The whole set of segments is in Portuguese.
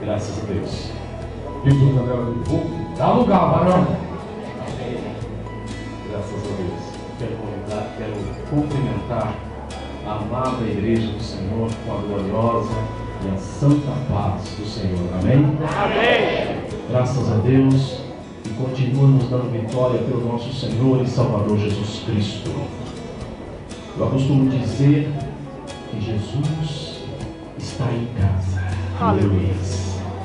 Graças a Deus. Jesus, dá lugar, varão. Graças a Deus. Quero cumprimentar a amada igreja do Senhor com a gloriosa e a santa paz do Senhor. Amém? Amém. Graças a Deus. E continua nos dando vitória pelo nosso Senhor e Salvador Jesus Cristo. Eu costumo dizer que Jesus está em casa. Aleluia.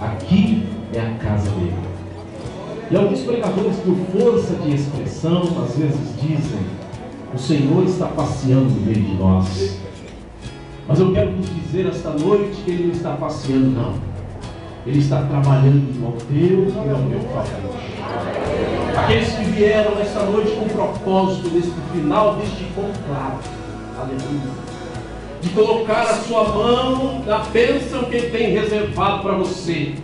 Aqui é a casa dele. E alguns pregadores, por força de expressão, às vezes dizem: o Senhor está passeando no meio de nós. Mas eu quero vos dizer esta noite que Ele não está passeando, não. Ele está trabalhando ao teu e ao meu favor. Aqueles que vieram nesta noite com o propósito deste final, deste conclave, aleluia, de colocar a sua mão na bênção que Ele tem reservado para você.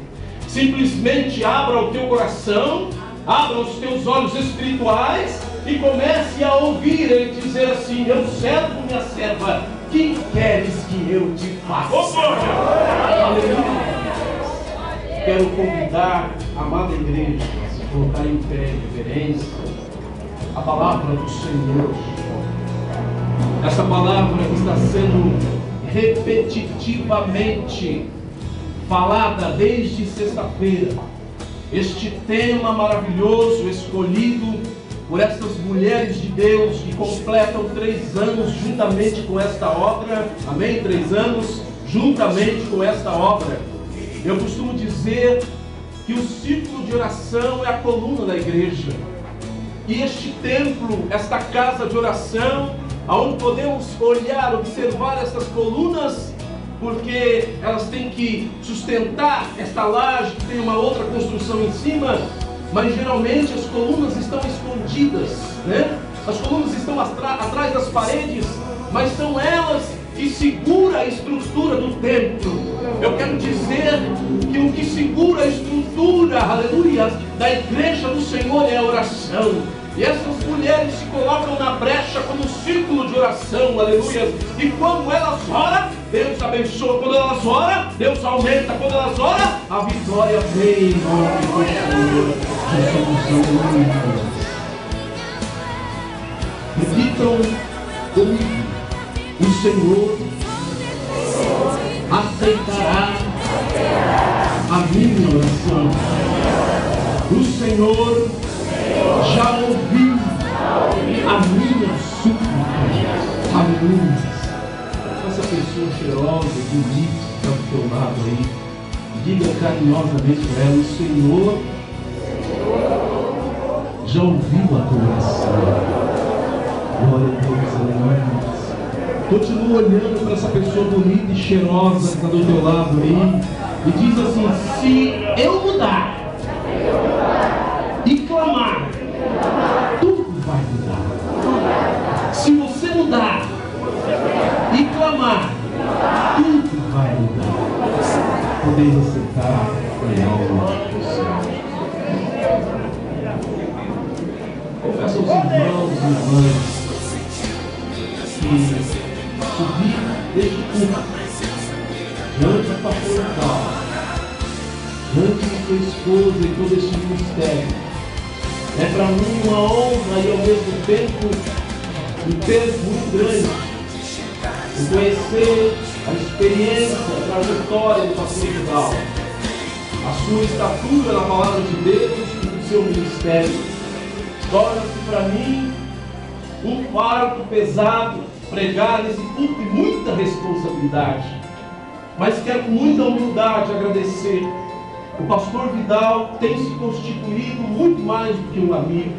Simplesmente abra o teu coração, abra os teus olhos espirituais e comece a ouvir Ele dizer assim: meu servo, minha serva, que queres que eu te faça? Aleluia. Quero convidar a amada igreja a se colocar em pé em reverência a palavra do Senhor. Essa palavra que está sendo repetitivamente falada desde sexta-feira. Este tema maravilhoso escolhido por estas mulheres de Deus que completam 3 anos juntamente com esta obra. Amém? 3 anos juntamente com esta obra. Eu costumo dizer que o círculo de oração é a coluna da igreja. E este templo, esta casa de oração, onde podemos olhar, observar estas colunas, porque elas têm que sustentar esta laje que tem uma outra construção em cima, mas geralmente as colunas estão escondidas, né? As colunas estão atrás das paredes, mas são elas que seguram a estrutura do templo. Eu quero dizer que o que segura a estrutura, aleluia, da igreja do Senhor é a oração. E essas mulheres se colocam na brecha como um círculo de oração, aleluia. E quando elas oram, Deus abençoa. Quando elas oram, Deus aumenta. Quando elas oram, a vitória vem em nome do Senhor Jesus, aleluia. Repitam comigo: o Senhor aceitará a minha oração. O Senhor já ouviu a minha súplica. Aleluia. Essa pessoa cheirosa, bonita, que está do teu lado aí, diga carinhosamente para ela: o Senhor já ouviu a tua oração. Glória a Deus, aleluia. Continua olhando para essa pessoa bonita e cheirosa que está do teu lado aí e diz assim: se eu mudar e clamar, tudo vai mudar. Se você mudar e clamar, tudo vai mudar. Podeis aceitar em alma do Senhor. Confesso aos irmãos e irmãs que subir deste culto diante do pastor Vidal, diante de sua esposa e todo este ministério, é para mim uma honra e ao mesmo tempo um peso muito grande de conhecer a experiência, a trajetória do pastor Vidal, a sua estatura na palavra de Deus e do seu ministério. Torna-se para mim um fardo pesado pregar nesse culto e muita responsabilidade. Mas quero com muita humildade agradecer. O pastor Vidal tem se constituído muito mais do que um amigo.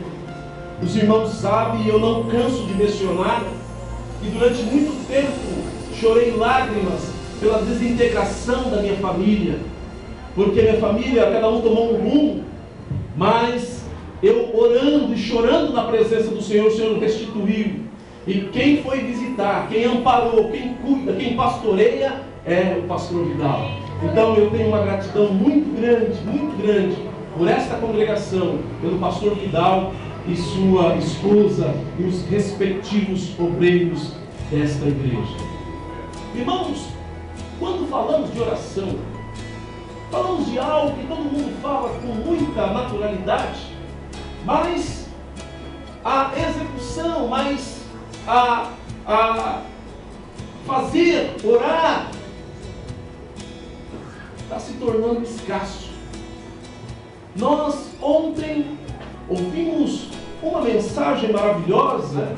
Os irmãos sabem, e eu não canso de mencionar, que durante muito tempo chorei lágrimas pela desintegração da minha família, porque minha família, cada um tomou um rumo, mas eu orando e chorando na presença do Senhor, o Senhor restituiu. E quem foi visitar, quem amparou, quem cuida, quem pastoreia é o pastor Vidal. Então eu tenho uma gratidão muito grande por esta congregação, pelo pastor Vidal e sua esposa e os respectivos obreiros desta igreja. Irmãos, quando falamos de oração, Falamos de algo que todo mundo fala com muita naturalidade, mas a execução, mas a fazer, orar, está se tornando escasso. Nós ontem ouvimos uma mensagem maravilhosa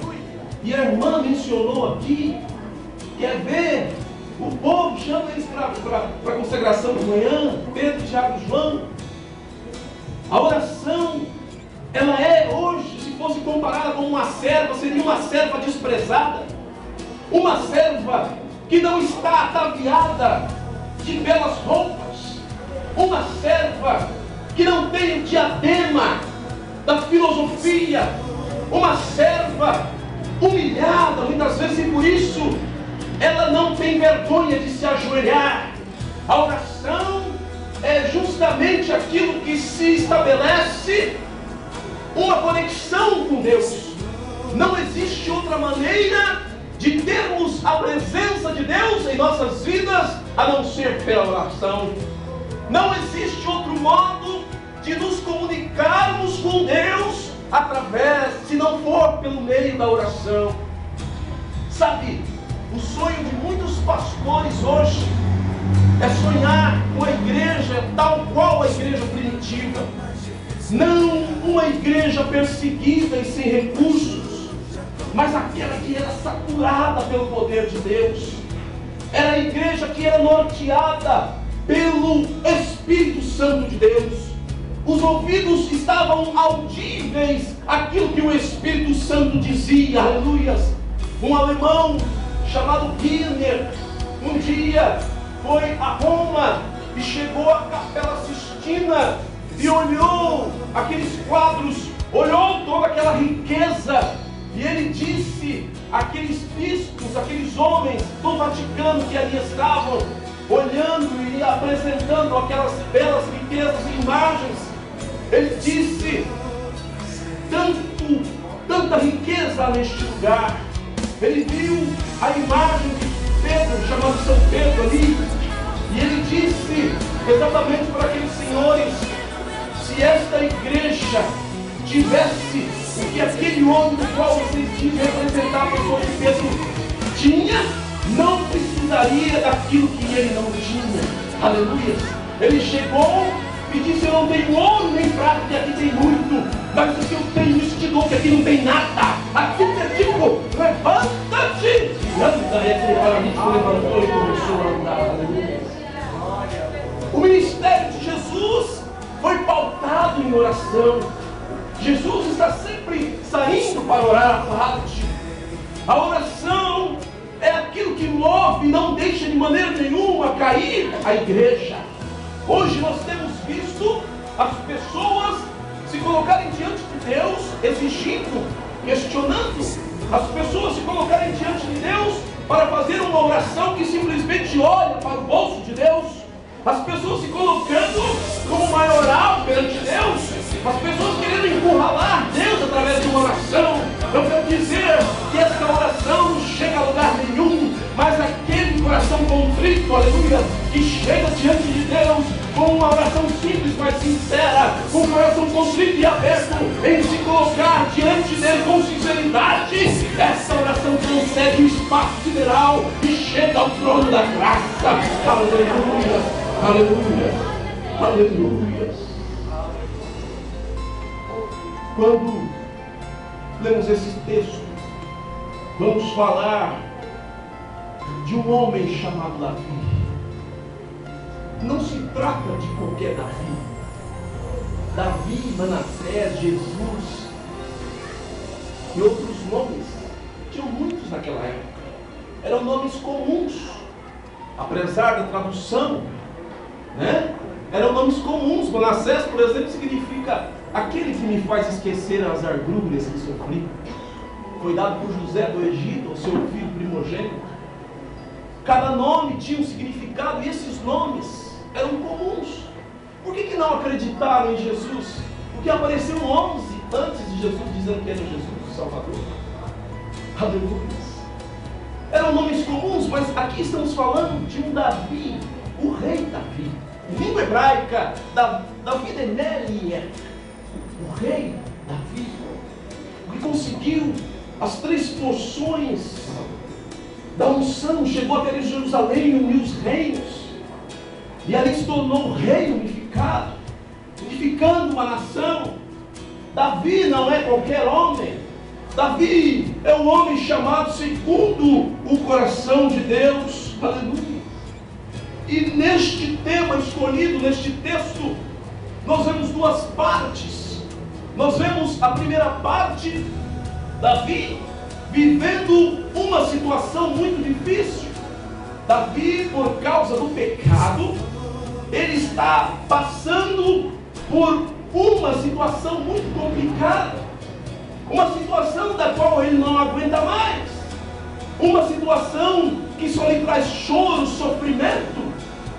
e a irmã mencionou aqui, quer ver, o povo chama eles para a consagração de manhã, Pedro, Tiago e João. A oração, ela é hoje, se fosse comparada com uma serva, seria uma serva desprezada, uma serva que não está ataviada de belas roupas, uma serva que não tem o diadema da filosofia, uma serva humilhada muitas vezes, e por isso ela não tem vergonha de se ajoelhar. A oração é justamente aquilo que se estabelece uma conexão com Deus. Não existe outra maneira de termos a presença de Deus em nossas vidas a não ser pela oração. Não existe outro modo de nos comunicarmos com Deus através, se não for pelo meio da oração. Sabe, o sonho de muitos pastores hoje é sonhar com a igreja tal qual a igreja primitiva. Não uma igreja perseguida e sem recursos, mas aquela que era saturada pelo poder de Deus. Era a igreja que era norteada pelo Espírito Santo de Deus. Os ouvidos estavam audíveis àquilo que o Espírito Santo dizia. Aleluias. Um alemão chamado Wiener um dia foi a Roma e chegou à Capela Sistina e olhou aqueles quadros, olhou toda aquela riqueza, e ele disse àqueles bispos, aqueles homens do Vaticano que ali estavam, olhando e apresentando aquelas belas riquezas e imagens, ele disse: tanta riqueza neste lugar. Ele viu a imagem de Pedro, chamado São Pedro ali, e ele disse exatamente para aqueles senhores: se esta igreja tivesse o que aquele homem do qual vocês dizem representar a pessoa de Pedro tinha, não precisaria daquilo que ele não tinha. Aleluia. Ele chegou e disse: eu não tenho ouro nem prata, que aqui tem muito, mas o que eu tenho isso te dou, que aqui não tem nada. Aqui eu digo: levanta-te e anda. E aquele paralítico levantou e começou a andar. Aleluia. O ministério de Jesus foi pautado em oração. Jesus está sempre saindo para orar à parte. A oração é aquilo que move e não deixa de maneira nenhuma cair a igreja. Hoje nós temos visto as pessoas se colocarem diante de Deus, exigindo, questionando. As pessoas se colocarem diante de Deus para fazer uma oração que simplesmente olha para o bolso de Deus. As pessoas se colocando como maioral perante Deus. As pessoas querendo encurralar Deus através de uma oração. Eu quero dizer que essa oração não chega a lugar nenhum, mas aquele coração contrito, aleluia, que chega diante de Deus com uma oração simples, mas sincera, com um coração contrito e aberto, em se colocar diante dele com sinceridade, essa oração consegue o espaço sideral e chega ao trono da graça. Aleluia, aleluia, aleluia. Quando lemos esse texto, vamos falar de um homem chamado Davi. Não se trata de qualquer Davi. Davi, Manassés, Jesus e outros nomes. Tinham muitos naquela época. Eram nomes comuns. Apesar da tradução, né? Eram nomes comuns. Manassés, por exemplo, significa aquele que me faz esquecer as agruras que sofri. Foi dado por José do Egito, ao seu filho primogênito. Cada nome tinha um significado e esses nomes eram comuns. Por que não acreditaram em Jesus? Porque apareceu 11 antes de Jesus dizendo que era Jesus, o Salvador. Aleluia. Eram nomes comuns, mas aqui estamos falando de um Davi, o rei Davi, língua hebraica, Davi de Melier, o rei Davi, que conseguiu as 3 porções da unção, chegou até Jerusalém, uniu os reinos, e ali se tornou um rei unificado, unificando uma nação. Davi não é qualquer homem. Davi é um homem chamado segundo o coração de Deus. Aleluia. E neste tema escolhido, neste texto, nós vemos 2 partes. Nós vemos a primeira parte, Davi vivendo uma situação muito difícil. Davi, por causa do pecado, ele está passando por uma situação muito complicada, uma situação da qual ele não aguenta mais, uma situação que só lhe traz choro, sofrimento,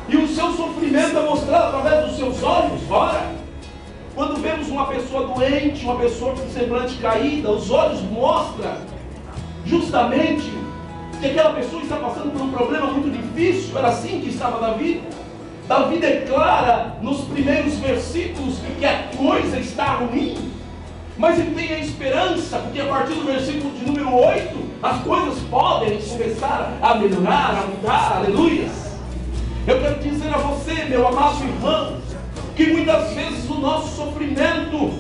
e o seu sofrimento é mostrado através dos seus olhos. Ora, quando vemos uma pessoa doente, uma pessoa com semblante caída, os olhos mostram justamente que aquela pessoa está passando por um problema muito difícil. Era assim que estava Davi. Davi declara nos primeiros versículos que a coisa está ruim, mas ele tem a esperança, porque a partir do versículo de número 8, as coisas podem começar a melhorar, a mudar. Aleluias. Eu quero dizer a você, meu amado irmão, que muitas vezes o nosso sofrimento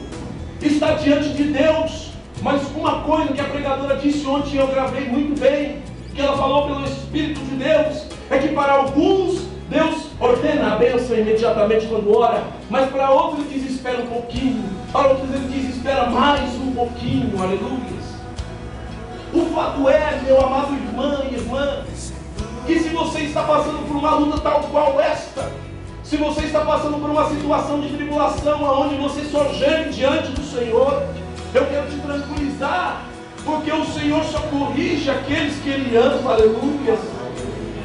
está diante de Deus, mas uma coisa que a pregadora disse ontem, eu gravei muito bem, que ela falou pelo Espírito de Deus, é que para alguns Deus ordena a bênção imediatamente quando ora, mas para outros ele diz espera um pouquinho, para outros ele diz espera mais um pouquinho. Aleluia. O fato é, meu amado irmão e irmã, que se você está passando por uma luta tal qual esta, se você está passando por uma situação de tribulação, aonde você só geme diante do Senhor, eu quero te tranquilizar, porque o Senhor só corrige aqueles que Ele ama. Aleluia.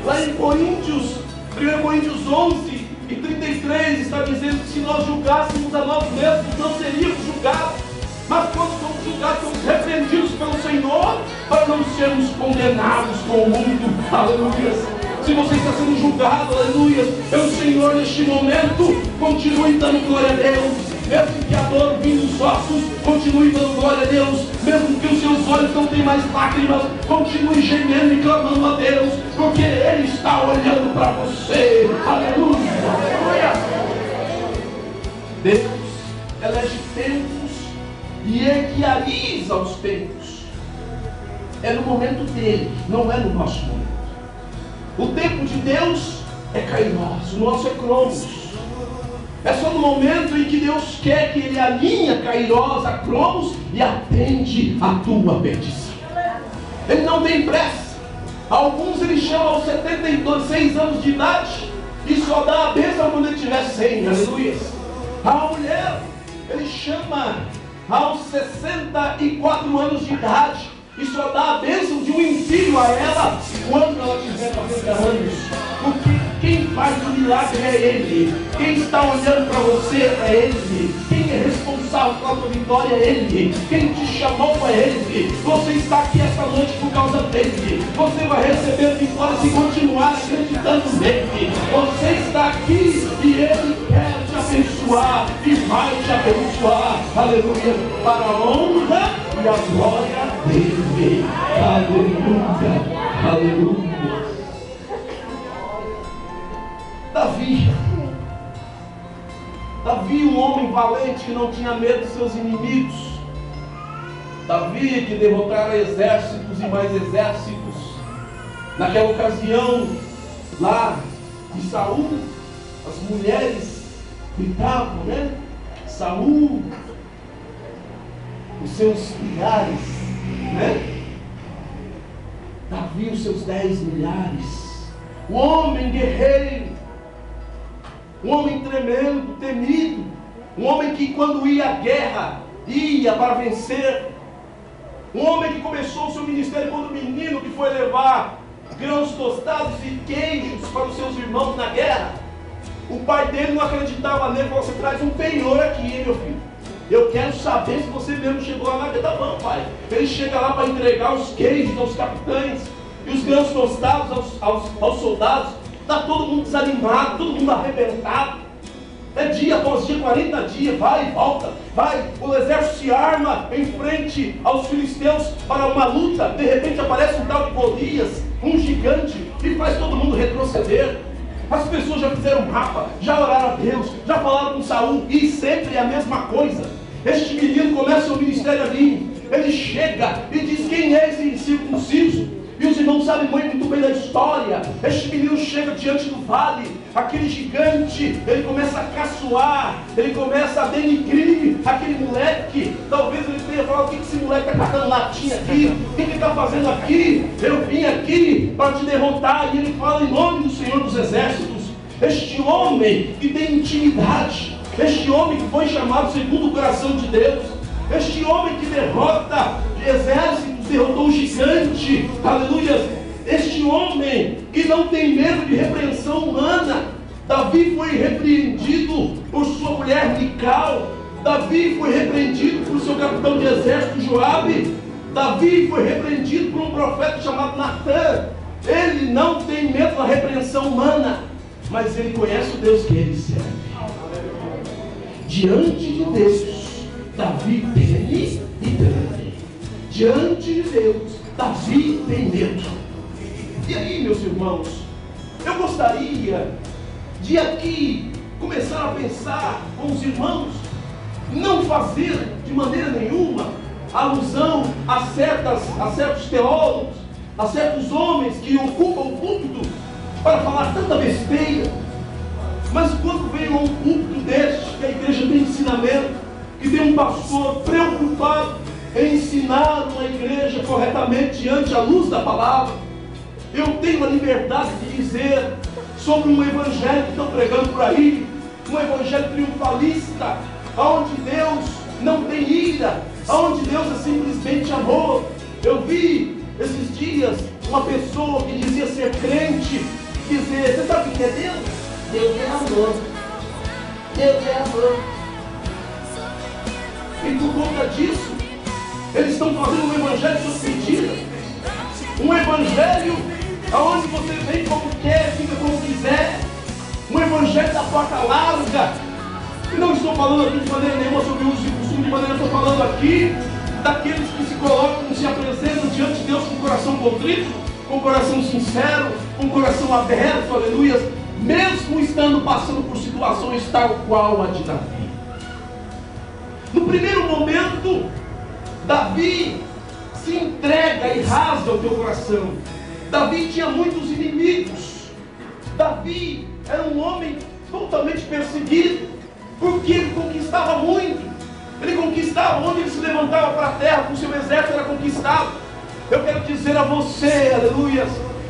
Lá em Coríntios, 1 Coríntios 11 e 33 está dizendo que se nós julgássemos a nós mesmos, não seríamos julgados, mas quando somos julgados, somos repreendidos pelo Senhor, para não sermos condenados com o mundo. Aleluia. Se você está sendo julgado, aleluia, pelo Senhor neste momento, continue dando glória a Deus. Mesmo que a dor vindo dos ossos, continue dando glória a Deus. Mesmo que os seus olhos não tenham mais lágrimas, continue gemendo e clamando a Deus, porque Ele está olhando para você. Aleluia. Deus elege tempos e equaliza os tempos. É no momento dele, não é no nosso momento. O tempo de Deus é kairos, o nosso é cronos. É só no momento em que Deus quer que Ele alinha kairos a cronos e atende a tua petição. Ele não tem pressa. Alguns Ele chama aos 76 anos de idade e só dá a bênção quando Ele tiver 100. Aleluia. A mulher Ele chama aos 64 anos de idade e só dá a bênção de um filho a ela quando ela tiver 40 anos. Porque quem faz o milagre é Ele. Quem está olhando para você é Ele. Quem é responsável pela tua vitória é Ele. Quem te chamou é Ele. Você está aqui esta noite por causa dele. Você vai receber vitória se continuar acreditando nele. Você está aqui e Ele quer te abençoar e vai te abençoar. Aleluia. Para a honra e a glória dele. Aleluia. Aleluia. Davi, um homem valente que não tinha medo de seus inimigos. Davi que derrotara exércitos e mais exércitos. Naquela ocasião, lá de Saul, as mulheres gritavam, né? Saul, os seus milhares, né? Davi, os seus 10 milhares. Um homem guerreiro, um homem tremendo, temido, um homem que quando ia à guerra, ia para vencer, um homem que começou o seu ministério quando menino, que foi levar grãos tostados e queijos para os seus irmãos na guerra. O pai dele não acreditava nele, falou: você traz um penhor aqui, hein, meu filho? Eu quero saber se você mesmo chegou lá na guerra. Tá bom, pai. Ele chega lá para entregar os queijos aos capitães e os grãos tostados aos soldados. está todo mundo desanimado, todo mundo arrebentado. É dia após dia, 40 dias, vai e volta, vai. O exército se arma em frente aos filisteus para uma luta. De repente aparece um tal de Golias, um gigante, e faz todo mundo retroceder. As pessoas já fizeram mapa, já oraram a Deus, já falaram com Saul, e sempre é a mesma coisa. Este menino começa o ministério ali, ele chega e diz: quem é esse incircunciso? E os irmãos sabem muito bem da história. Este menino chega diante do vale, aquele gigante, ele começa a caçoar, ele começa a denigrir aquele moleque. Talvez ele tenha falado: o que esse moleque está catando latinha aqui? O que ele está fazendo aqui? Eu vim aqui para te derrotar. E ele fala em nome do Senhor dos Exércitos. Este homem que tem intimidade, este homem que foi chamado segundo o coração de Deus, este homem que derrota exércitos, derrotou o gigante, aleluia. Este homem que não tem medo de repreensão humana. Davi foi repreendido por sua mulher Mical. Davi foi repreendido por seu capitão de exército Joabe. Davi foi repreendido por um profeta chamado Natã. Ele não tem medo da repreensão humana, mas ele conhece o Deus que ele serve. Diante de Deus, Davi teme e treme. Diante de Deus, Davi tem medo. E aí, meus irmãos, eu gostaria de aqui começar a pensar com os irmãos, não fazer de maneira nenhuma alusão a certos teólogos, a certos homens que ocupam o púlpito para falar tanta besteira. Mas quando vem a um púlpito deste, que a igreja tem ensinamento, que tem um pastor preocupado em ensinar a igreja corretamente diante à luz da palavra, eu tenho a liberdade de dizer sobre um evangelho que estão pregando por aí, um evangelho triunfalista, onde Deus não tem ira, onde Deus é simplesmente amor. Eu vi esses dias uma pessoa que dizia ser crente, dizer: você sabe o que é Deus? Deus é amor. Deus é amor. E por conta disso, eles estão fazendo um evangelho sob medida. Um evangelho onde você vem como quer, fica como quiser. Um evangelho da porta larga. E não estou falando aqui de maneira nenhuma sobre o uso e costume, de maneira, estou falando aqui daqueles que se colocam, se apresentam diante de Deus com o coração contrito, com o coração sincero, com o coração aberto, aleluia, mesmo estando passando por situações tal qual a de Davi. No primeiro momento, Davi se entrega e rasga o teu coração. Davi tinha muitos inimigos. Davi era um homem totalmente perseguido, porque ele conquistava muito. Ele conquistava, onde ele se levantava para a terra, com o seu exército era conquistado. Eu quero dizer a você, aleluia,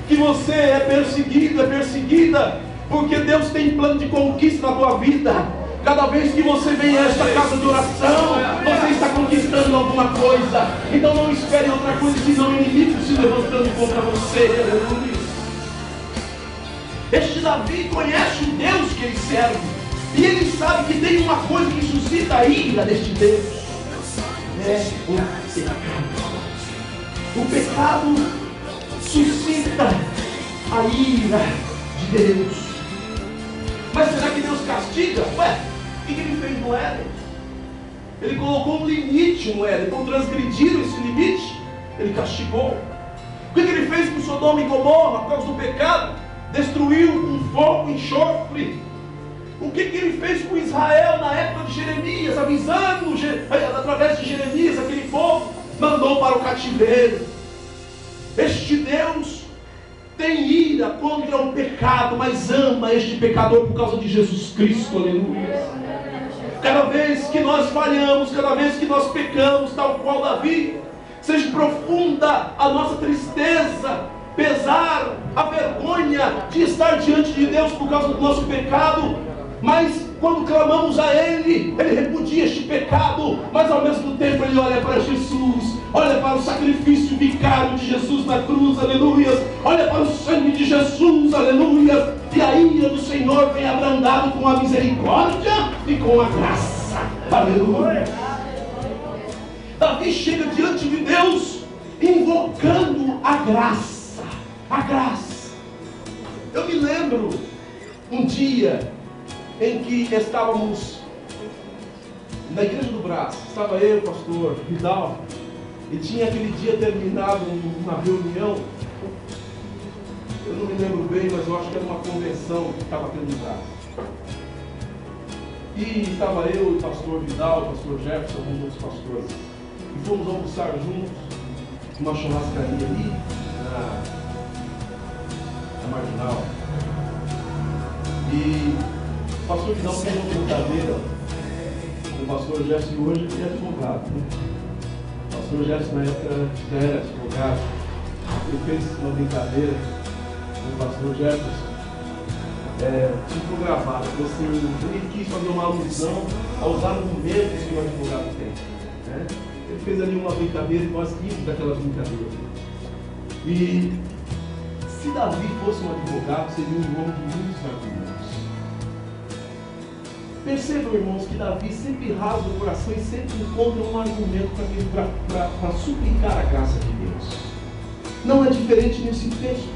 que você é perseguido, é perseguida, porque Deus tem plano de conquista na tua vida. Cada vez que você vem a esta casa de oração, você está conquistando alguma coisa. Então não espere outra coisa senão inimigos se levantando contra você. Aleluia. Este Davi conhece o Deus que ele serve, e ele sabe que tem uma coisa que suscita a ira deste Deus: é o pecado. O pecado suscita a ira de Deus. Mas será que Deus castiga? Ué, o que ele fez no Éden? Ele colocou um limite no Éden. Então transgrediram esse limite, ele castigou. O que ele fez com Sodoma e Gomorra por causa do pecado? Destruiu com fogo e enxofre. O que ele fez com Israel na época de Jeremias, avisando através de Jeremias aquele povo? Mandou para o cativeiro. Este Deus tem ira contra o pecado, mas ama este pecador por causa de Jesus Cristo, aleluia. Cada vez que nós falhamos, cada vez que nós pecamos, tal qual Davi, seja profunda a nossa tristeza, pesar, a vergonha de estar diante de Deus por causa do nosso pecado, mas quando clamamos a Ele, Ele repudia este pecado, mas ao mesmo tempo Ele olha para Jesus, olha para o sacrifício vicário de Jesus na cruz, aleluia, olha para o sangue de Jesus, aleluia, e a ira do Senhor vem abrandado com a misericórdia e com a graça, aleluia. Davi chega diante de Deus invocando a graça, a graça. Eu me lembro um dia em que estávamos na igreja do Brás. Estava eu, o pastor Vidal, e tinha aquele dia terminado uma reunião. Eu não me lembro bem, mas eu acho que era uma convenção que estava tendo no Brás. E estava eu, o pastor Vidal, o pastor Jefferson, alguns outros pastores. E fomos almoçar juntos, numa churrascaria ali, na Marginal. E o pastor Vidal fez uma brincadeira com o pastor Jefferson, e hoje ele é advogado. Né? O pastor Jefferson na época já era advogado. Ele fez uma brincadeira com o pastor Jefferson. Tipo gravado, ele quis fazer uma alusão aos argumentos que o advogado tem. Né? Ele fez ali uma brincadeira e nós rimos daquelas brincadeiras. E se Davi fosse um advogado, seria um homem de muitos argumentos. Percebam, irmãos, que Davi sempre rasga o coração e sempre encontra um argumento para suplicar a graça de Deus. Não é diferente nesse texto.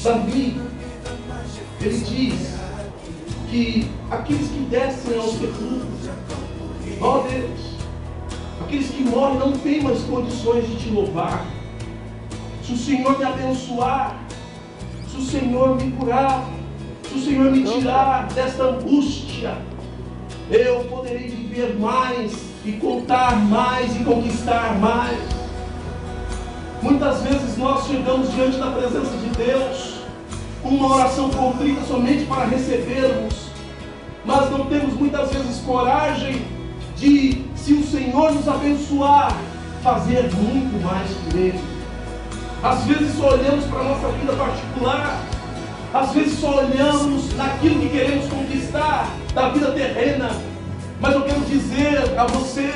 Davi, ele diz que aqueles que descem aos sepulcros, ó Deus, aqueles que morrem não têm mais condições de te louvar. Se o Senhor me abençoar, se o Senhor me curar, se o Senhor me tirar desta angústia, eu poderei viver mais e contar mais e conquistar mais. Muitas vezes nós chegamos diante da presença de Deus com uma oração contrita somente para recebermos, mas não temos muitas vezes coragem de, se o Senhor nos abençoar, fazer muito mais por Ele. Às vezes só olhamos para a nossa vida particular, às vezes só olhamos naquilo que queremos conquistar da vida terrena, mas eu quero dizer a você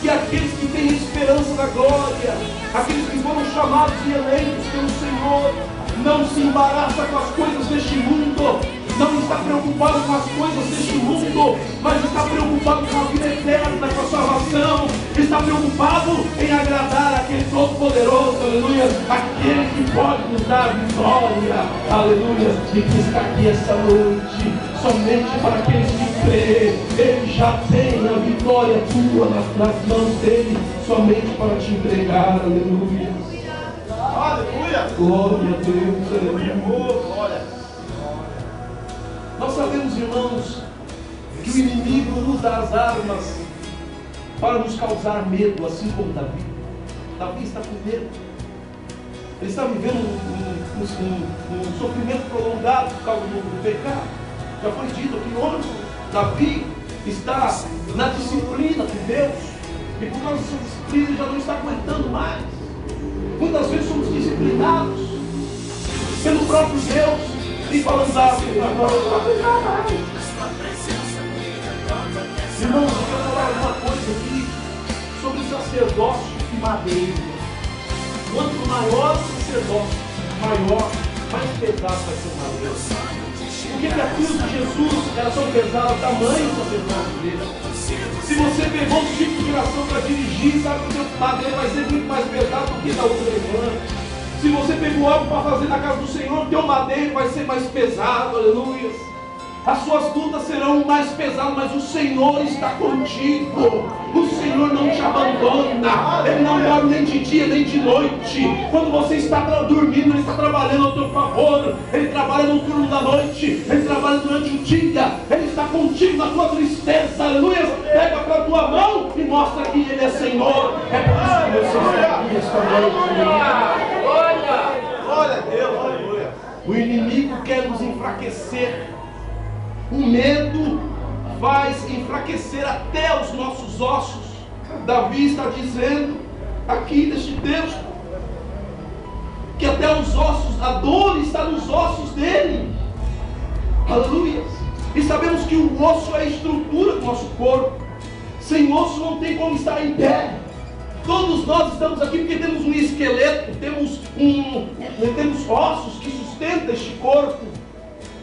que aqueles que têm esperança da glória, aqueles que foram chamados e eleitos pelo Senhor, não se embaraça com as coisas deste mundo, não está preocupado com as coisas deste mundo, mas está preocupado com a vida eterna, com a salvação, está preocupado em agradar aquele Todo-Poderoso, aleluia, aquele que pode nos dar vitória, aleluia, e que está aqui esta noite, somente para aqueles que creem. Ele já tem a vitória tua nas mãos dele, somente para te entregar, aleluia. Aleluia! Glória a Deus, aleluia! Glória! Nós sabemos, irmãos, que o inimigo usa as armas para nos causar medo, assim como Davi. Davi está com medo. Ele está vivendo um sofrimento prolongado por causa do pecado. Já foi dito aqui ontem, Davi está na disciplina de Deus, e por causa dessa disciplina ele já não está aguentando mais. Muitas vezes somos disciplinados pelo próprio Deus e falamos agora. Irmãos, eu quero falar uma coisa aqui sobre o sacerdócio e madeiro. Quanto maior o sacerdócio, maior, mais pesado vai ser o madeiro. Por que a cruz de Jesus era tão pesada, o tamanho do sacerdócio dele? Se você pegou o tipo de geração para dirigir, sabe que o seu madeiro vai ser muito mais pesado do que da outra irmã. Se você pegou algo para fazer na casa do Senhor, o teu madeiro vai ser mais pesado, aleluia. As suas lutas serão mais pesadas, mas o Senhor está contigo. O Senhor não te abandona. Ele não dorme nem de dia nem de noite. Quando você está dormindo, Ele está trabalhando ao teu favor. Ele trabalha no turno da noite. Ele trabalha durante o dia. Ele está contigo na tua tristeza. Aleluia. Pega para a tua mão e mostra que Ele é Senhor. É por isso que você está aqui esta noite. Glória a Deus. Aleluia. O inimigo quer nos enfraquecer. O medo faz enfraquecer até os nossos ossos. Davi está dizendo aqui neste texto que até os ossos, a dor está nos ossos dele. Aleluia. E sabemos que o osso é a estrutura do nosso corpo. Sem osso não tem como estar em pé. Todos nós estamos aqui porque temos um esqueleto, temos ossos que sustentam este corpo.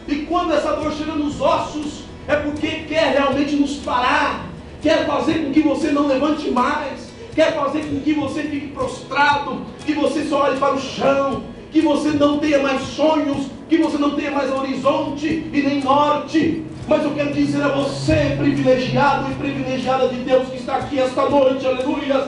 E quando essa dor chega nos ossos, é porque quer realmente nos parar, quer fazer com que você não levante mais, quer fazer com que você fique prostrado, que você só olhe para o chão, que você não tenha mais sonhos, que você não tenha mais horizonte e nem norte. Mas eu quero dizer a você, privilegiado e privilegiada de Deus, que está aqui esta noite, aleluia.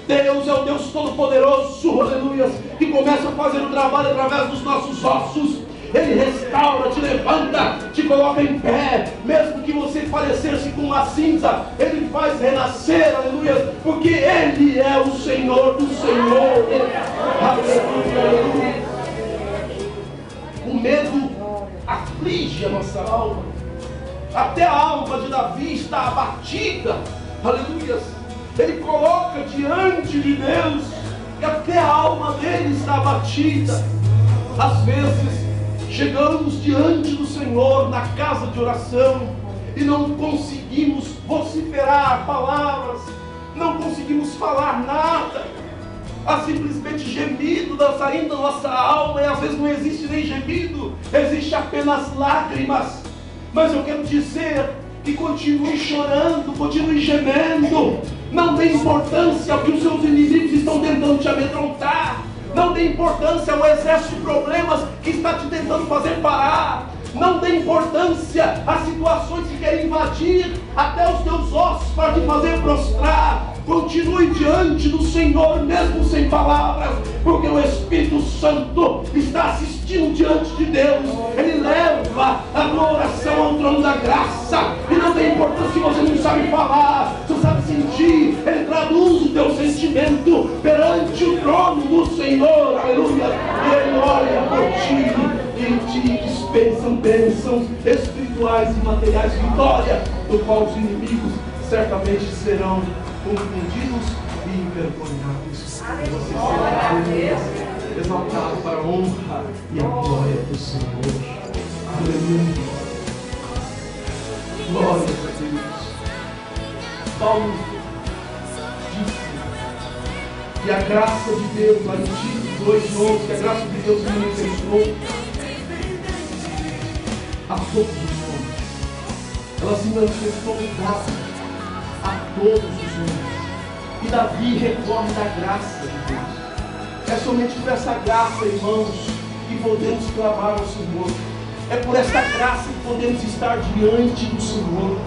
Deus é o Deus Todo-Poderoso, aleluia, que começa a fazer o trabalho através dos nossos ossos. Ele restaura, te levanta, te coloca em pé. Mesmo que você parecesse com uma cinza, Ele faz renascer, aleluia, porque Ele é o Senhor do Senhor. Aleluia. O medo aflige a nossa alma. Até a alma de Davi está abatida, aleluia. Ele coloca diante de Deus, e até a alma dele está abatida. Às vezes chegamos diante do Senhor na casa de oração e não conseguimos vociferar palavras, não conseguimos falar nada. Há simplesmente gemido saindo da nossa alma, e às vezes não existe nem gemido, existe apenas lágrimas. Mas eu quero dizer que continue chorando, continue gemendo. Não dê importância ao que os seus inimigos estão tentando te amedrontar. Não dê importância ao excesso de problemas que está te tentando fazer parar. Não dê importância às situações que querem invadir até os teus ossos para te fazer prostrar. Continue diante do Senhor, mesmo sem palavras, porque o Espírito Santo está assistindo diante de Deus. Ele leva a tua oração ao trono da graça, e não tem importância se você não sabe falar, você sabe sentir. Ele traduz o teu sentimento perante o trono do Senhor, aleluia, e Ele olha por ti e te dispensam bênçãos espirituais e materiais, vitória, do qual os inimigos certamente serão confundidos e envergonhados. E você será exaltado para a honra e a glória do Senhor. Aleluia. Glória a Deus. Paulo disse que a graça de Deus, lá em Tito 2:11, que a graça de Deus se manifestou a todos os homens. Ela se manifestou a todos os homens. E Davi recorre da graça de Deus. É somente por essa graça, irmãos, que podemos clamar ao Senhor. É por esta graça que podemos estar diante do Senhor.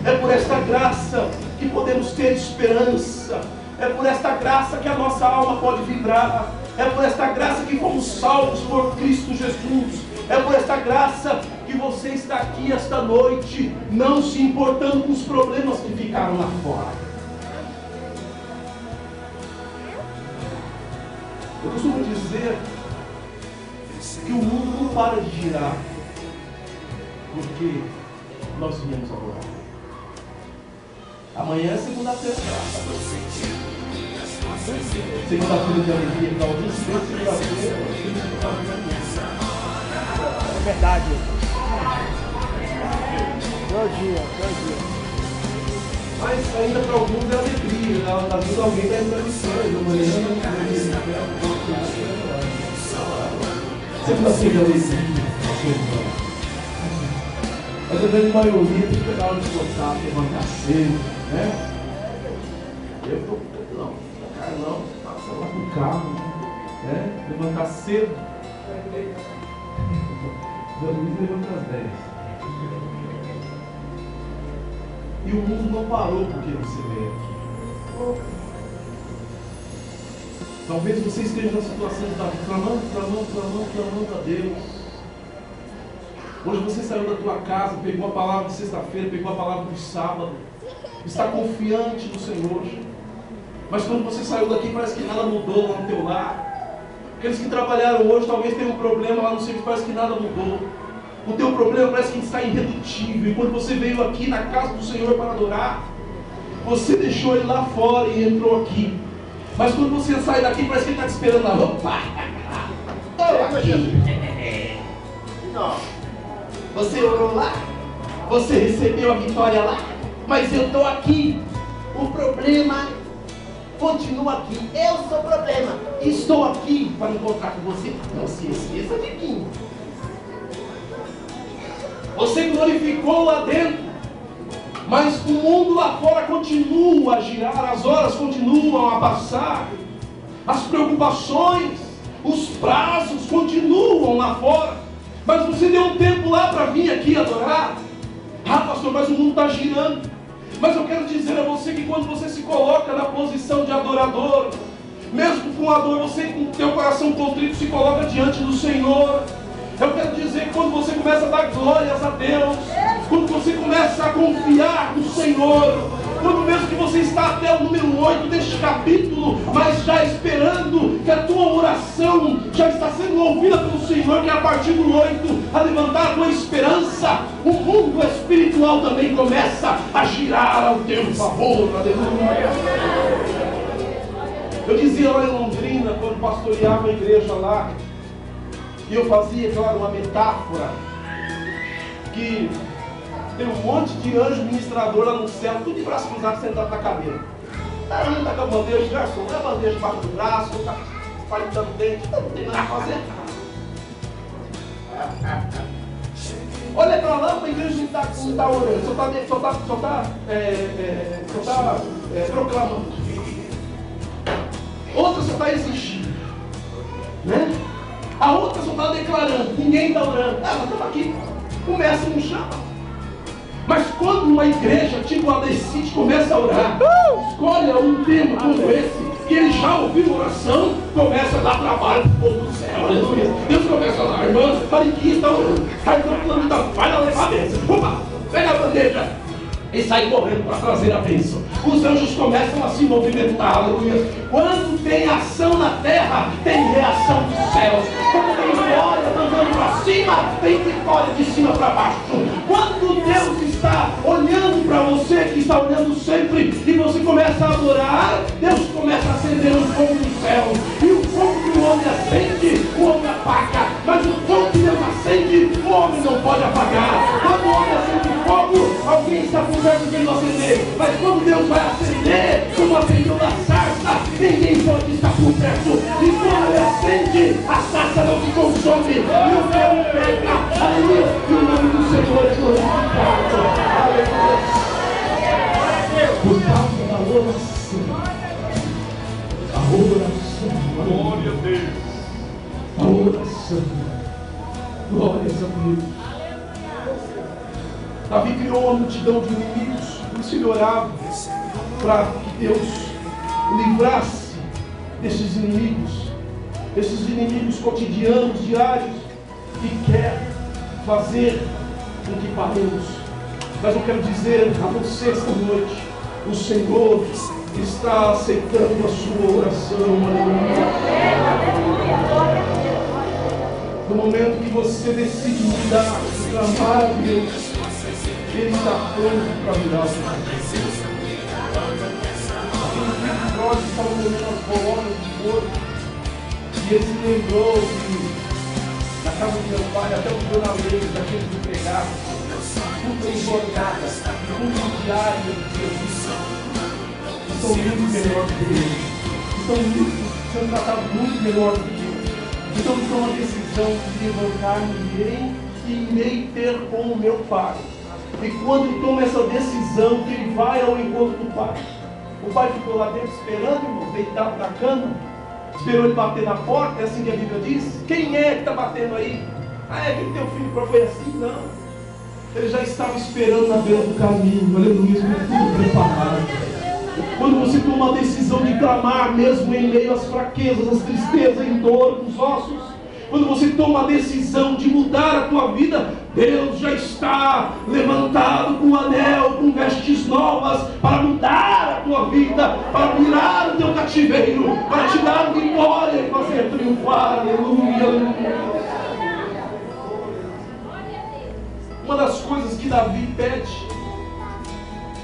É por esta graça que podemos ter esperança. É por esta graça que a nossa alma pode vibrar. É por esta graça que fomos salvos por Cristo Jesus. É por esta graça que você está aqui esta noite, não se importando com os problemas que ficaram lá fora. Eu costumo dizer que o mundo não para de girar porque nós viemos adorar. Amanhã é segunda-feira. Segunda-feira de alegria, talvez segunda-feira. É verdade. Bom dia. Mas ainda para alguns é alegria. Às vezes alguém está entrando em sonho, amanhã segunda-feira de alegria. Mas a grande maioria tem que pegar hora de botar, levantar cedo, né? Eu estou, não, passa lá com o carro, né? Levantar cedo. Dormir levanta às 10. E o mundo não parou porque você veio aqui. Talvez você esteja na situação de estar clamando a Deus. Hoje você saiu da tua casa, pegou a palavra de sexta-feira, pegou a palavra do sábado, está confiante no Senhor. Mas quando você saiu daqui, parece que nada mudou lá no teu lar. Aqueles que trabalharam hoje talvez tenham um problema lá no serviço, parece que nada mudou. O teu problema parece que está irredutível. E quando você veio aqui na casa do Senhor para adorar, você deixou ele lá fora e entrou aqui. Mas quando você sai daqui, parece que ele está te esperando lá. Opa! Estou aqui! Não. Você orou lá? Você recebeu a vitória lá? Mas eu estou aqui. O problema continua aqui. Eu sou o problema. Estou aqui para encontrar com você. Não se esqueça de mim. Você glorificou lá dentro, mas o mundo lá fora continua a girar, as horas continuam a passar, as preocupações, os prazos continuam lá fora. Mas você deu um tempo lá para vir aqui adorar. Ah, pastor, mas o mundo está girando. Mas eu quero dizer a você que quando você se coloca na posição de adorador, mesmo com a dor, você com o teu coração contrito se coloca diante do Senhor. Eu quero dizer que quando você começa a dar glórias a Deus, quando você começa a confiar no Senhor, quando mesmo que você está até o número 8 deste capítulo, mas já esperando que a tua oração já está sendo ouvida pelo Senhor, que a partir do 8, a levantar a tua esperança, o mundo espiritual também começa a girar ao teu favor. Aleluia. Eu dizia lá em Londrina, quando pastoreava a igreja lá, e eu fazia, claro, uma metáfora, que tem um monte de anjo ministrador lá no céu, tudo de braço cruzado, sentado na cadeira. Um está com a bandeja, garçom, a bandeja debaixo do braço, está espalhando o dente, não tem nada a fazer. Olha para lá, a igreja não está orando, só está proclamando. Outra só está exigindo, né? A outra só está declarando, ninguém está orando. Ah, mas estamos aqui. O mestre não chama. Mas quando uma igreja, tipo a Decide, começa a orar, escolha um tema como esse, que ele já ouviu oração, começa a dar trabalho para o povo do céu. Aleluia. Deus começa a dar, irmã, Mariquinha está orando. A irmã falando, vai na levadeza. Opa, pega a bandeja e sai correndo para trazer a bênção. Os anjos começam a se movimentar, aleluia. Quando tem ação na terra, tem reação dos céus. Quando tem glória andando para cima, tem vitória de cima para baixo. Quando Deus está olhando para você, que está olhando sempre, e você começa a adorar, Deus começa a acender um fogo do céu. E o fogo que o homem acende, o homem apaga. Mas o fogo que Deus acende, o homem não pode apagar. Quando o homem acende fogo, alguém está por perto de não acender. Mas quando Deus vai acender, como acendeu na sarça, ninguém pode estar por perto. E quando ele acende, a sarça não se consome. E o fogo pega. Aleluia. E o nome do Senhor é glorificado. Aleluia. Por causa da oração. A oração. Glória a Deus. A oração. Glórias a Deus. Davi criou uma multidão de inimigos, por isso ele orava para que Deus livrasse desses inimigos cotidianos, diários, que quer fazer com que paremos. Mas eu quero dizer a você esta noite, o Senhor está aceitando a sua oração. No momento que você decide mudar, clamar a Deus, Ele está pronto para virar o seu caminho. Aquele filho pródigo estava comendo as bolonas do porco, e ele se lembrou que na casa do meu pai, até os jornaleiros, daqueles empregados, cumprem jornadas, cumprem diárias de serviço, que são muito melhor do que ele, que são tratados muito melhor do que ele. Então eles tomam a decisão de levantar-me e irei ter com o meu pai. E quando ele toma essa decisão, que ele vai ao encontro do pai, o pai ficou lá dentro esperando, irmão, deitado na cama, esperou ele bater na porta, é assim que a Bíblia diz. Quem é que está batendo aí? Ah, é que teu filho foi assim? Não. Ele já estava esperando na beira do caminho, aleluia, tudo preparado. Quando você toma a decisão de clamar, mesmo em meio às fraquezas, às tristezas, em dor, nos ossos, quando você toma a decisão de mudar a tua vida, Deus já está levantado com um anel, com vestes novas, para mudar a tua vida, para virar o teu cativeiro, para te dar vitória e fazer triunfar. Aleluia, aleluia. Uma das coisas que Davi pede,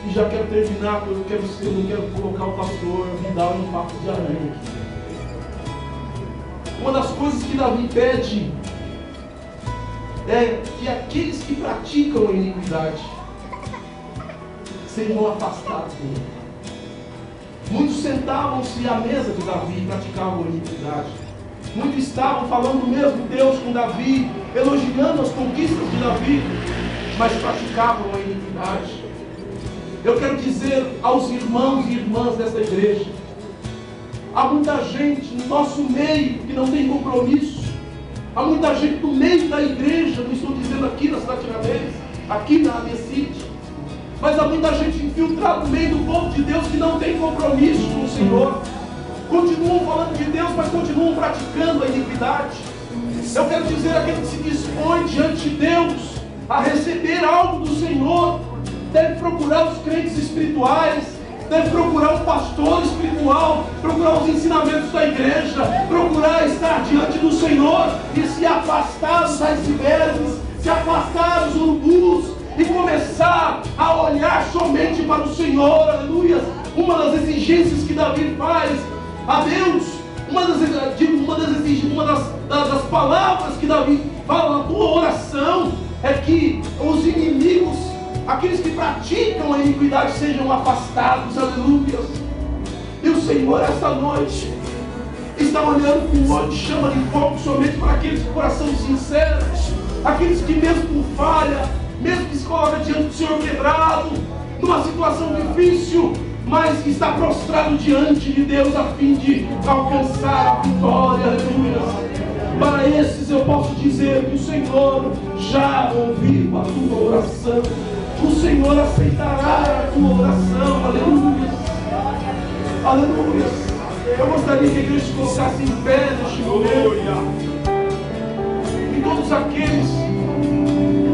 e já quero terminar, porque eu não quero colocar o pastor Vidal em papo de aranha aqui. Uma das coisas que Davi pede é que aqueles que praticam a iniquidade sejam afastados dele. Muitos sentavam-se à mesa de Davi e praticavam a iniquidade. Muitos estavam falando do mesmo Deus com Davi, elogiando as conquistas de Davi, mas praticavam a iniquidade. Eu quero dizer aos irmãos e irmãs dessa igreja, há muita gente no nosso meio que não tem compromisso. Há muita gente no meio da igreja, não estou dizendo aqui na cidade de Tiradentes, aqui na minha City, mas há muita gente infiltrada no meio do povo de Deus que não tem compromisso com o Senhor. Continuam falando de Deus, mas continuam praticando a iniquidade. Eu quero dizer, aquele que se dispõe diante de Deus a receber algo do Senhor, deve procurar os crentes espirituais, deve procurar o pastor espiritual, procurar os ensinamentos da igreja, procurar estar diante do Senhor e se afastar dos icebergs, se afastar dos urubus e começar a olhar somente para o Senhor. Aleluia! Uma das exigências que Davi faz a Deus, uma das palavras que Davi fala na tua oração é que os inimigos, aqueles que praticam a iniquidade, sejam afastados. Aleluia! E o Senhor esta noite está olhando com um olho de chama de fogo somente para aqueles com coração sincero, aqueles que mesmo com falha, mesmo que se coloca diante do Senhor quebrado, numa situação difícil, mas que está prostrado diante de Deus a fim de alcançar a vitória. Aleluia! Para esses eu posso dizer que o Senhor já ouviu a tua oração, o Senhor aceitará a tua oração. Aleluia! Aleluia! Eu gostaria que a igreja se colocasse em pé neste momento, e todos aqueles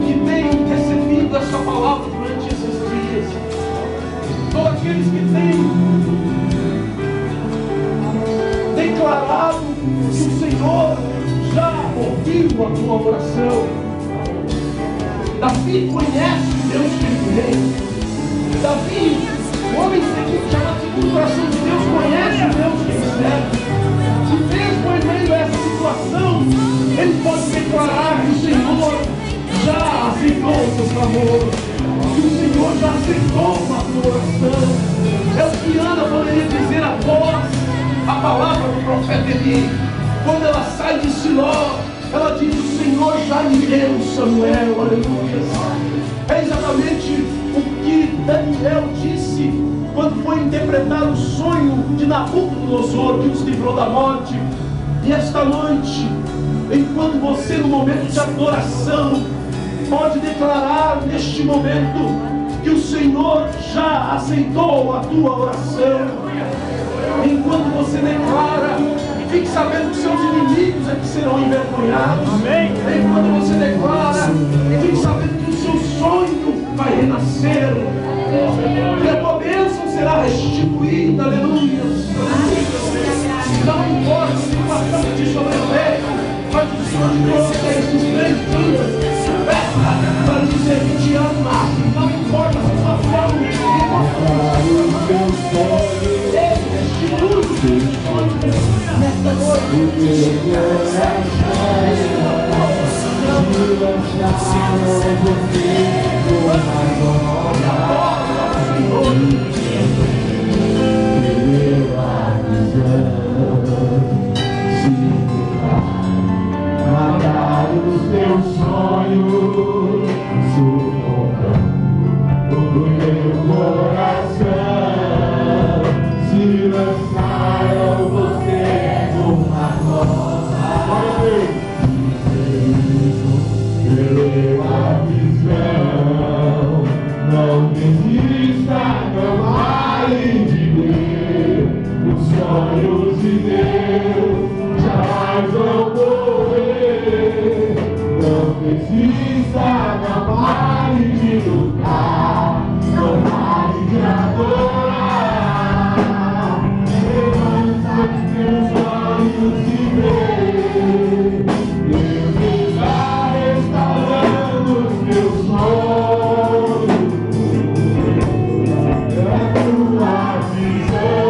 que têm recebido essa palavra durante esses dias, todos aqueles que têm declarado que o Senhor já ouviu a tua oração. Davi conhece o Deus que ele tem. Davi, o homem segundo, chamado segundo o coração de Deus, conhece o Deus que ele serve. E mesmo em meio a essa situação, ele pode declarar que o Senhor já aceitou o seu clamor, que o Senhor já aceitou a tua oração. É o que Ana poderia dizer após a palavra do profeta Eli, quando ela sai de Siló. Ela diz: o Senhor já me deu Samuel. Aleluia! É exatamente o que Daniel disse quando foi interpretar o sonho de Nabucodonosor, que os livrou da morte. E esta noite, enquanto você no momento de adoração pode declarar neste momento que o Senhor já aceitou a tua oração, enquanto você declara, fique sabendo que seus inimigos é que serão envergonhados. Amém. Enquanto você declara, fique sabendo que o seu sonho vai renascer, que a tua bênção será restituída. Aleluia! Não importa se passamos de sobrepeso, mas o Senhor trouxe esses 3 dias para dizer que te ama. Não importa a situação, Ele restitui os teus sonhos nesta matar os teus sonhos, sufocando o meu coração, se lançaram você numa roda, pela visão. Não desista, não pare de ver os sonhos de Deus jamais vão morrer. Não desista, não pare de lutar, não pare de adorar. Levanta os teus olhos e vê, Deus está restaurando os teus sonhos. É a tua visão.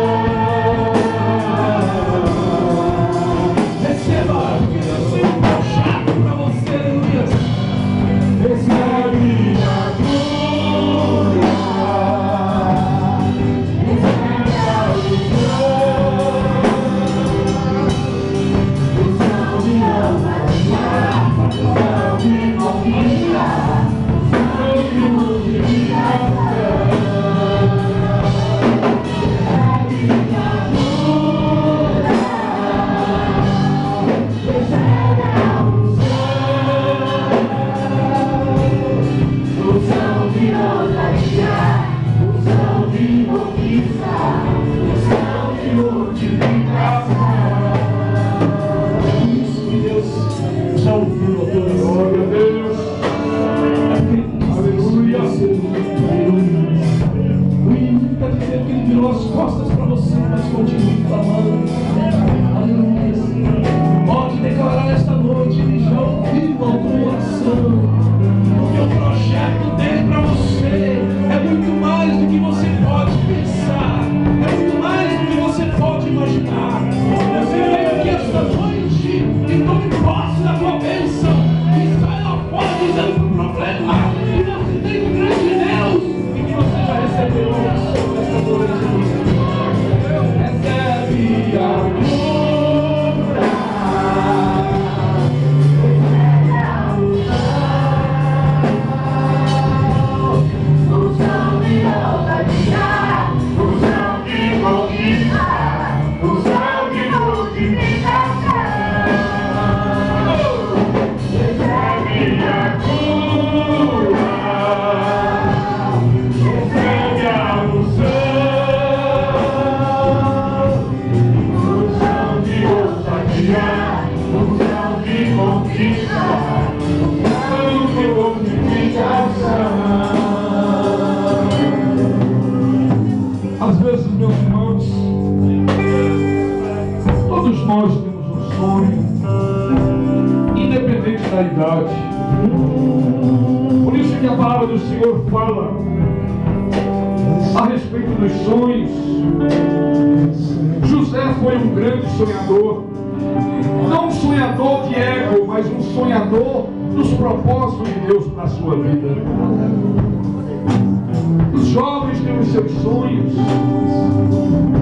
pensar, é muito mais do que você pode imaginar. Você veio aqui esta noite e tome posse da tua bênção e sai lá fora dizendo o problema e você tem um grande Deus e que você já recebeu esta noite. Recebe a cura. Unção de ousadia, unção de conquista, unção de multiplicação. Recebe a cura, recebe a unção de ousadia, unção de conquista, unção de multiplicação. Às vezes, meus irmãos, todos nós temos um sonho, independente da idade. Por isso que a palavra do Senhor fala a respeito dos sonhos. José foi um grande sonhador, não um sonhador de ego, mas um sonhador dos propósitos de Deus para a sua vida. Os jovens têm os seus sonhos,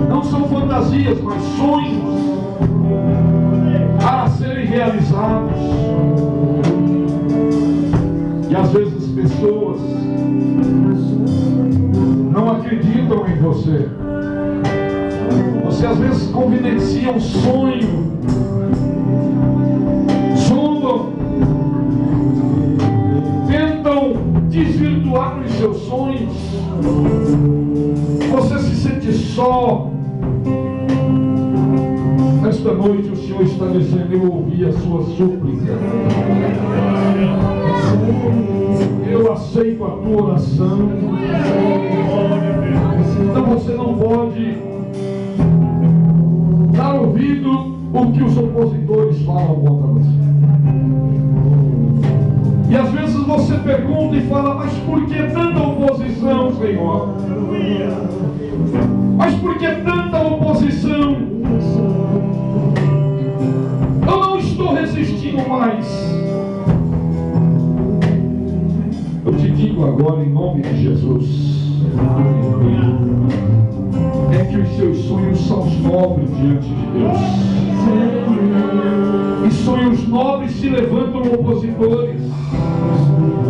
não são fantasias, mas sonhos para serem realizados. E às vezes pessoas não acreditam em você. Você às vezes confidencia um sonho, zombam, tentam desvirtuar os seus sonhos. Você se sente só. Nesta noite o Senhor está dizendo: eu ouvi a sua súplica, eu aceito a tua oração. Então você não pode dar ouvido o que os opositores falam contra você. E às vezes você pergunta e fala: mas por que tanta oposição, Senhor? Mas por que tanta oposição? Eu não estou resistindo mais. Eu te digo agora, em nome de Jesus, é que os seus sonhos são nobres diante de Deus. E sonhos nobres se levantam opositores.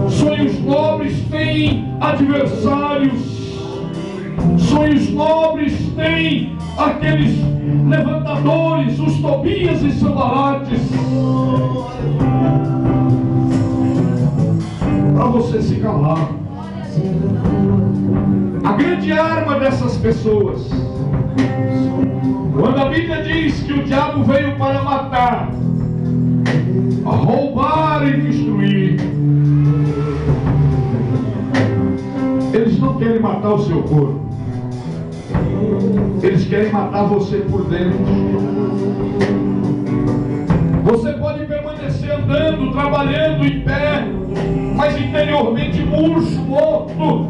Sonhos nobres têm adversários. Sonhos nobres têm aqueles levantadores, os Tobias e Sanbalates, para você se calar. A grande arma dessas pessoas, quando a Bíblia diz que o diabo veio para matar, roubar e destruir, eles não querem matar o seu corpo, eles querem matar você por dentro. Você pode permanecer andando, trabalhando em pé, mas interiormente murcho, morto,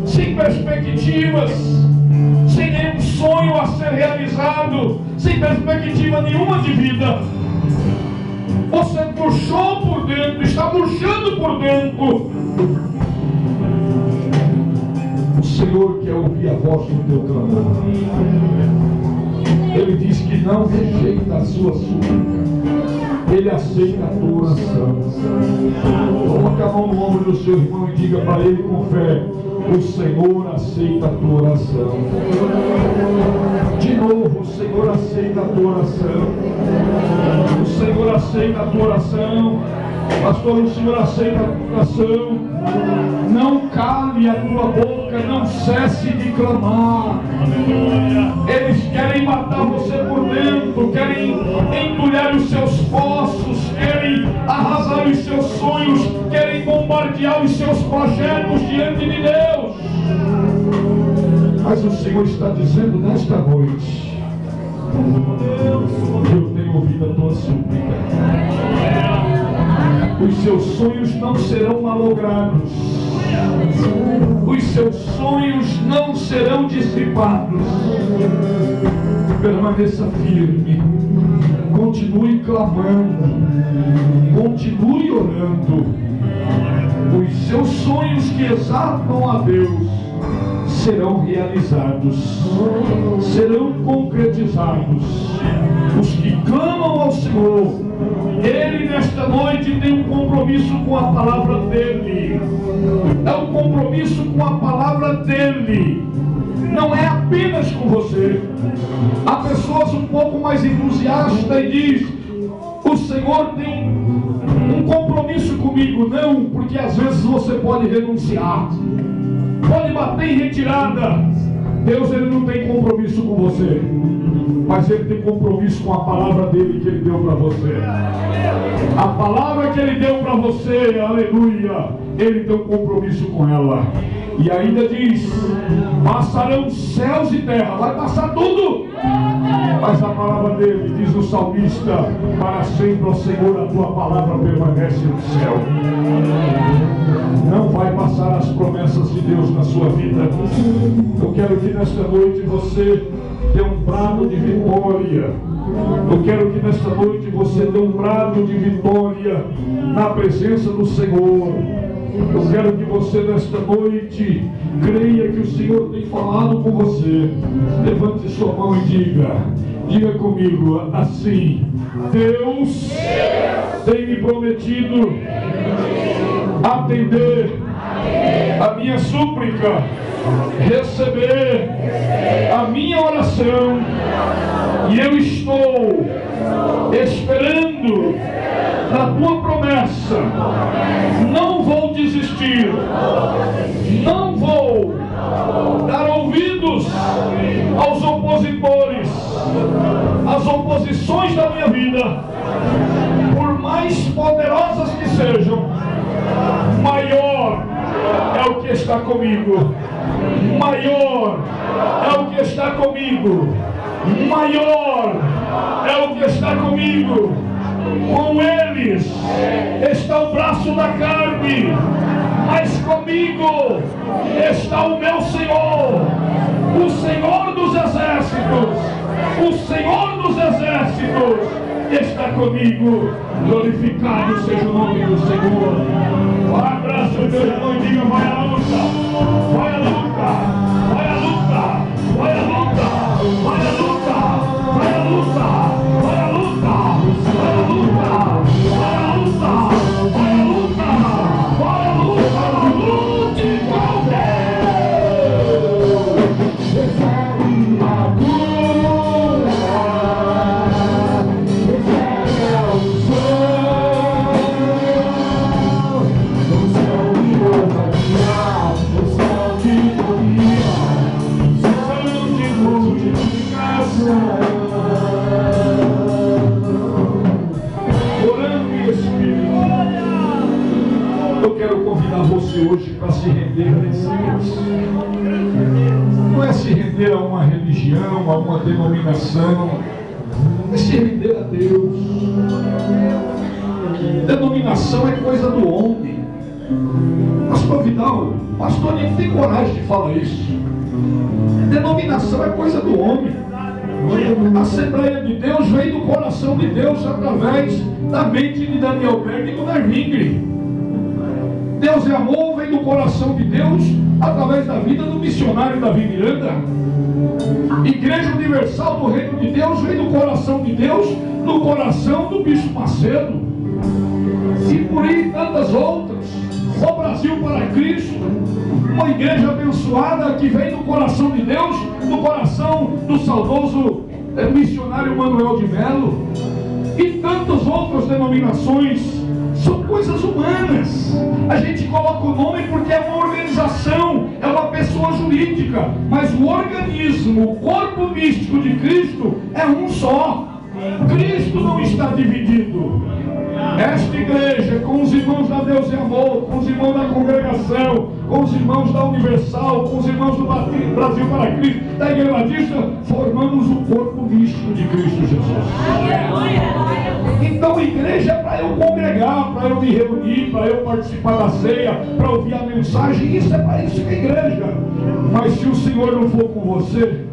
sem perspectivas, sem nenhum sonho a ser realizado, sem perspectiva nenhuma de vida. Você murchou por dentro, está murchando por dentro. O Senhor quer ouvir a voz do teu clamor. Ele diz que não rejeita a sua súplica, Ele aceita a tua oração. Coloque a mão no ombro do seu irmão e diga para ele com fé: o Senhor aceita a tua oração. De novo, o Senhor aceita a tua oração. O Senhor aceita a tua oração. Pastor, o Senhor aceita a tua oração. Não cale a tua boca, não cesse de clamar. Eles querem matar você por dentro, querem entulhar os seus poços, querem arrasar os seus sonhos, querem bombardear os seus projetos diante de Deus. Mas o Senhor está dizendo nesta noite: eu tenho ouvido a tua súplica. Os seus sonhos não serão malogrados. Os seus sonhos não serão dissipados. Permaneça firme. Continue clamando. Continue orando. Os seus sonhos que exaltam a Deus serão realizados, serão concretizados. Os que clamam ao Senhor, Ele nesta noite tem um compromisso com a palavra dEle. É um compromisso com a palavra dEle. Não é apenas com você. Há pessoas um pouco mais entusiastas e diz: o Senhor tem um compromisso comigo. Não, porque às vezes você pode renunciar, pode bater em retirada. Deus, Ele não tem compromisso com você, mas Ele tem compromisso com a palavra dEle que Ele deu para você. A palavra que Ele deu para você, aleluia, Ele tem um compromisso com ela. E ainda diz: passarão céus e terra. Vai passar tudo, mas a palavra dEle, diz o salmista: para sempre, ó Senhor, a tua palavra permanece no céu. Não vai passar as promessas de Deus na sua vida. Eu quero que nesta noite você dê um brado de vitória. Eu quero que nesta noite você dê um brado de vitória na presença do Senhor. Eu quero que você nesta noite creia que o Senhor tem falado com você. Levante sua mão e diga comigo assim: Deus tem me prometido atender a minha súplica, receber a minha oração, e eu estou esperando na tua promessa. Não vou desistir, não vou dar ouvidos aos opositores, às oposições da minha vida, por mais poderosas que sejam. Maior é o que está comigo, maior é o que está comigo, maior é o que está comigo. Com eles está o braço da carne, mas comigo está o meu Senhor, o Senhor dos exércitos, o Senhor dos exércitos está comigo. Glorificado seja o nome do Senhor. Abraça o teu irmão e diga: vai à luta, vai à luta, vai à luta, vai à luta, vai à luta, vai à luta, vai à luta, vai à luta, vai à luta, vai à luta, vai à luta, lute com Deus. Recebe a cura, recebe a unção, o céu de ousadia, o céu de poder, o céu de multiplicação. Orando em Espírito, eu quero convidar você hoje para se render a esse Deus. Não é se render a uma religião, a uma denominação, é se render a Deus. Denominação é coisa do homem. Pastor Vidal, pastor, nem tem coragem de falar isso. Denominação é coisa do homem. A Assembleia de Deus vem do coração de Deus através da mente de Daniel Berg e do Darvingre. Deus é amor, vem do coração de Deus através da vida do missionário Davi Miranda. Igreja Universal do Reino de Deus vem do coração de Deus, no coração do Bispo Macedo, e por aí tantas outras. O Brasil para Cristo, uma igreja abençoada que vem do coração de Deus, no coração do saudoso missionário Manuel de Melo, e tantas outras denominações. São coisas humanas. A gente coloca o nome porque é uma organização, é uma pessoa jurídica, mas o organismo, o corpo místico de Cristo é um só. Cristo não está dividido. Esta igreja, com os irmãos da Deus e Amor, com os irmãos da congregação, com os irmãos da Universal, com os irmãos do Brasil para Cristo, da Igreja Batista, formamos o corpo místico de Cristo Jesus. Então igreja é para eu congregar, para eu me reunir, para eu participar da ceia, para ouvir a mensagem. Isso é para isso que é igreja. Mas se o Senhor não for com você,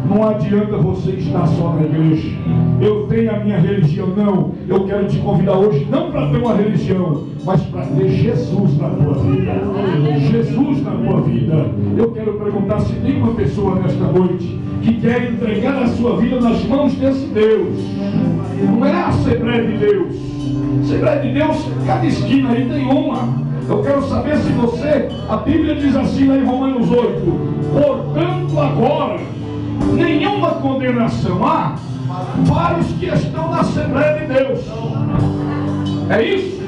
não adianta você estar só na igreja. Eu tenho a minha religião. Não, eu quero te convidar hoje não para ter uma religião, mas para ter Jesus na tua vida. Jesus na tua vida. Eu quero perguntar se tem uma pessoa nesta noite que quer entregar a sua vida nas mãos desse Deus. Não é a Assembleia de Deus. Assembleia de Deus, cada esquina aí tem uma. Eu quero saber se você, a Bíblia diz assim lá em Romanos 8: portanto agora nenhuma condenação há para os que estão na Assembleia de Deus. É isso?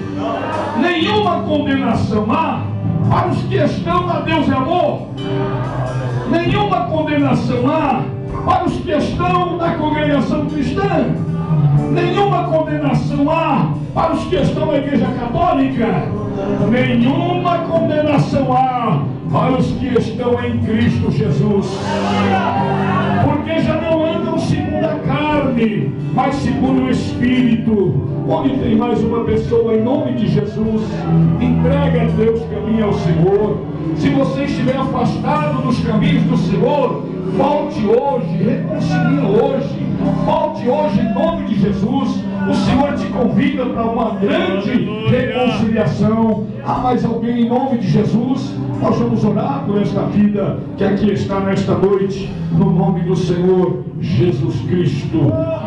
Nenhuma condenação há para os que estão na Deus é Amor. Nenhuma condenação há para os que estão na congregação cristã. Nenhuma condenação há para os que estão na igreja católica. Nenhuma condenação há para os que estão em Cristo Jesus. Porque já não andam segundo a carne, mas segundo o Espírito. Onde tem mais uma pessoa, em nome de Jesus, entrega a Deus, caminha ao Senhor. Se você estiver afastado dos caminhos do Senhor, volte hoje, reconcilie hoje. Volte hoje em nome de Jesus. O Senhor te convida para uma grande reconciliação. Há mais alguém em nome de Jesus? Nós vamos orar por esta vida que aqui está nesta noite, no nome do Senhor Jesus Cristo,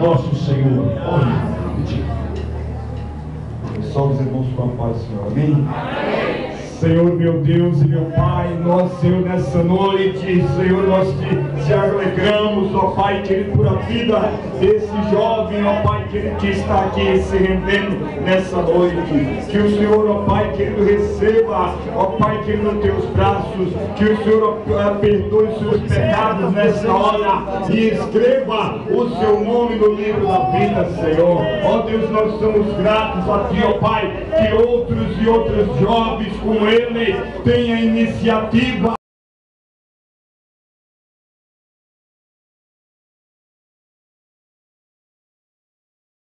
nosso Senhor. Olha, salve os irmãos com a paz do Senhor. Amém? Senhor, meu Deus e meu Pai, nós, Senhor, nessa noite, Senhor, nós te alegramos, ó Pai querido, por a vida desse jovem, ó Pai querido, que está aqui se rendendo nessa noite. Que o Senhor, ó Pai querido, receba, ó Pai querido, nos teus braços, que o Senhor perdoe os seus pecados nessa hora e escreva o seu nome no livro da vida, Senhor. Ó Deus, nós somos gratos a Ti, ó Pai, que outros e outros jovens como ele tenha iniciativa